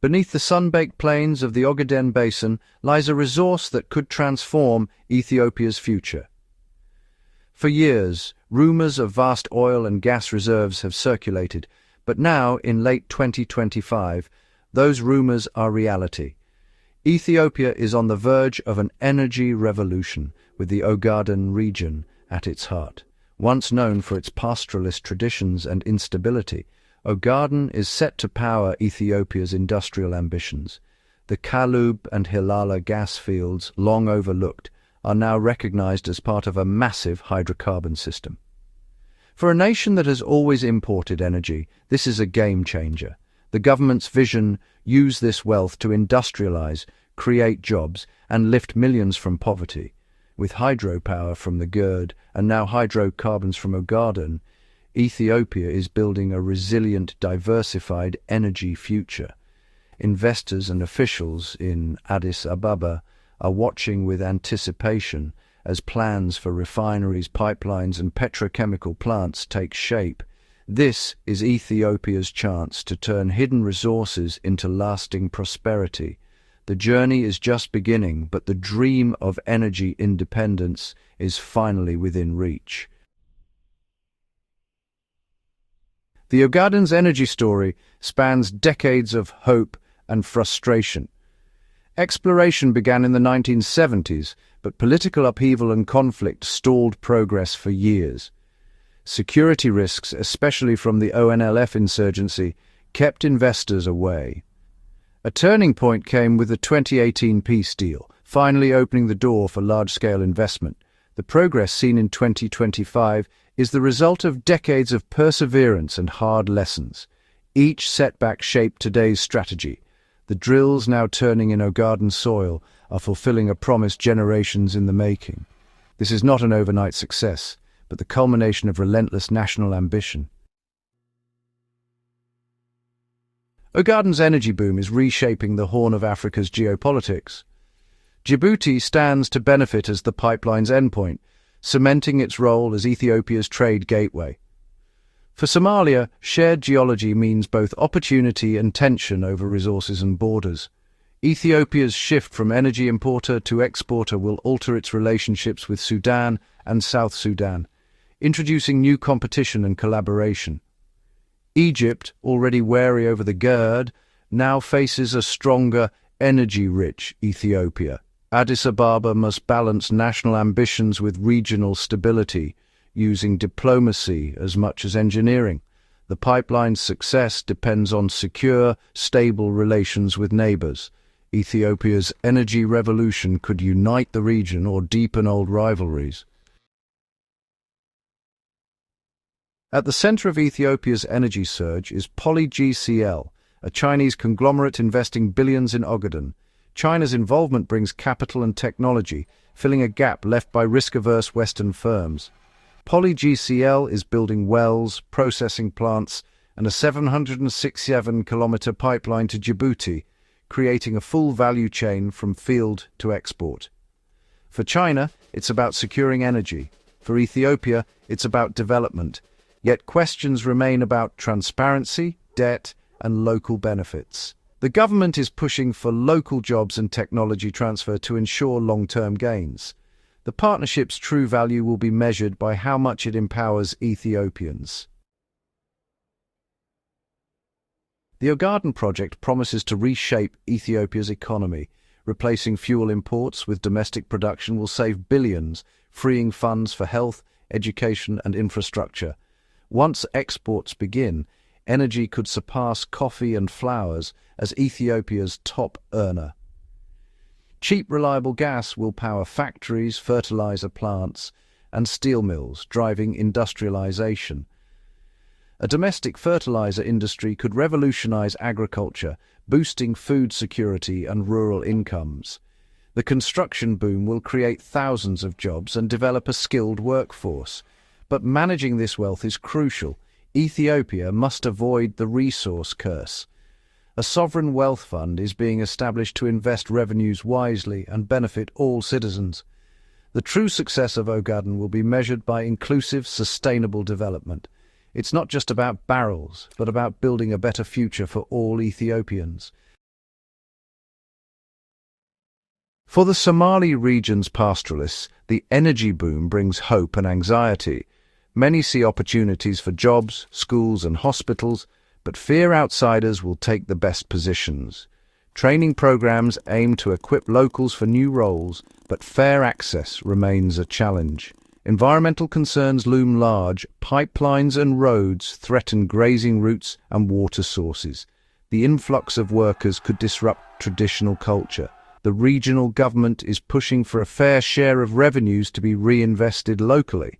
Beneath the sun-baked plains of the Ogaden Basin lies a resource that could transform Ethiopia's future. For years, rumors of vast oil and gas reserves have circulated, but now, in late 2025, those rumors are reality. Ethiopia is on the verge of an energy revolution, with the Ogaden region at its heart. Once known for its pastoralist traditions and instability, Ogaden is set to power Ethiopia's industrial ambitions. The Calub and Hilala gas fields, long overlooked, are now recognized as part of a massive hydrocarbon system. For a nation that has always imported energy, this is a game changer. The government's vision: use this wealth to industrialize, create jobs, and lift millions from poverty. With hydropower from the GERD and now hydrocarbons from Ogaden, Ethiopia is building a resilient, diversified energy future. Investors and officials in Addis Ababa are watching with anticipation as plans for refineries, pipelines, and petrochemical plants take shape. This is Ethiopia's chance to turn hidden resources into lasting prosperity. The journey is just beginning, but the dream of energy independence is finally within reach. The Ogaden's energy story spans decades of hope and frustration. Exploration began in the 1970s, but political upheaval and conflict stalled progress for years. Security risks, especially from the ONLF insurgency, kept investors away. A turning point came with the 2018 peace deal, finally opening the door for large-scale investment. The progress seen in 2025 is the result of decades of perseverance and hard lessons. Each setback shaped today's strategy. The drills now turning in Ogaden soil are fulfilling a promise generations in the making. This is not an overnight success, but the culmination of relentless national ambition. Ogaden's energy boom is reshaping the Horn of Africa's geopolitics. Djibouti stands to benefit as the pipeline's endpoint, cementing its role as Ethiopia's trade gateway. For Somalia, shared geology means both opportunity and tension over resources and borders. Ethiopia's shift from energy importer to exporter will alter its relationships with Sudan and South Sudan, introducing new competition and collaboration. Egypt, already wary over the GERD, now faces a stronger, energy-rich Ethiopia. Addis Ababa must balance national ambitions with regional stability, using diplomacy as much as engineering. The pipeline's success depends on secure, stable relations with neighbors. Ethiopia's energy revolution could unite the region or deepen old rivalries. At the center of Ethiopia's energy surge is PolyGCL, a Chinese conglomerate investing billions in Ogaden. China's involvement brings capital and technology, filling a gap left by risk-averse Western firms. PolyGCL is building wells, processing plants, and a 767-kilometer pipeline to Djibouti, creating a full value chain from field to export. For China, it's about securing energy. For Ethiopia, it's about development. Yet questions remain about transparency, debt, and local benefits. The government is pushing for local jobs and technology transfer to ensure long-term gains. The partnership's true value will be measured by how much it empowers Ethiopians. The Ogaden project promises to reshape Ethiopia's economy. Replacing fuel imports with domestic production will save billions, freeing funds for health, education, and infrastructure. Once exports begin, energy could surpass coffee and flowers as Ethiopia's top earner. Cheap, reliable gas will power factories, fertilizer plants, and steel mills, driving industrialization. A domestic fertilizer industry could revolutionize agriculture, boosting food security and rural incomes. The construction boom will create thousands of jobs and develop a skilled workforce. But managing this wealth is crucial. Ethiopia must avoid the resource curse. A sovereign wealth fund is being established to invest revenues wisely and benefit all citizens. The true success of Ogaden will be measured by inclusive, sustainable development. It's not just about barrels, but about building a better future for all Ethiopians. For the Somali region's pastoralists, the energy boom brings hope and anxiety. Many see opportunities for jobs, schools and hospitals, but fear outsiders will take the best positions. Training programs aim to equip locals for new roles, but fair access remains a challenge. Environmental concerns loom large. Pipelines and roads threaten grazing routes and water sources. The influx of workers could disrupt traditional culture. The regional government is pushing for a fair share of revenues to be reinvested locally.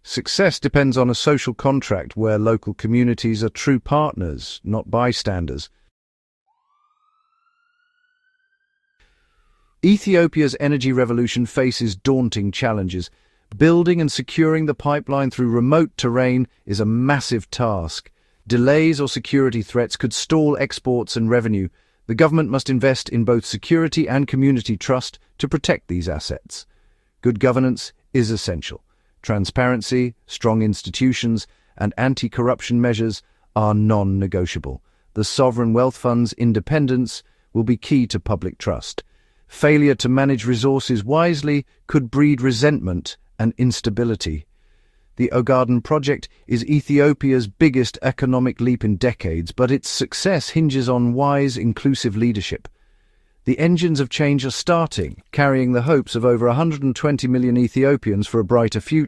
Success depends on a social contract where local communities are true partners, not bystanders. Ethiopia's energy revolution faces daunting challenges. Building and securing the pipeline through remote terrain is a massive task. Delays or security threats could stall exports and revenue. The government must invest in both security and community trust to protect these assets. Good governance is essential. Transparency, strong institutions, and anti-corruption measures are non-negotiable. The sovereign wealth fund's independence will be key to public trust. Failure to manage resources wisely could breed resentment and instability. The Ogaden project is Ethiopia's biggest economic leap in decades, but its success hinges on wise, inclusive leadership. The engines of change are starting, carrying the hopes of over 120 million Ethiopians for a brighter future.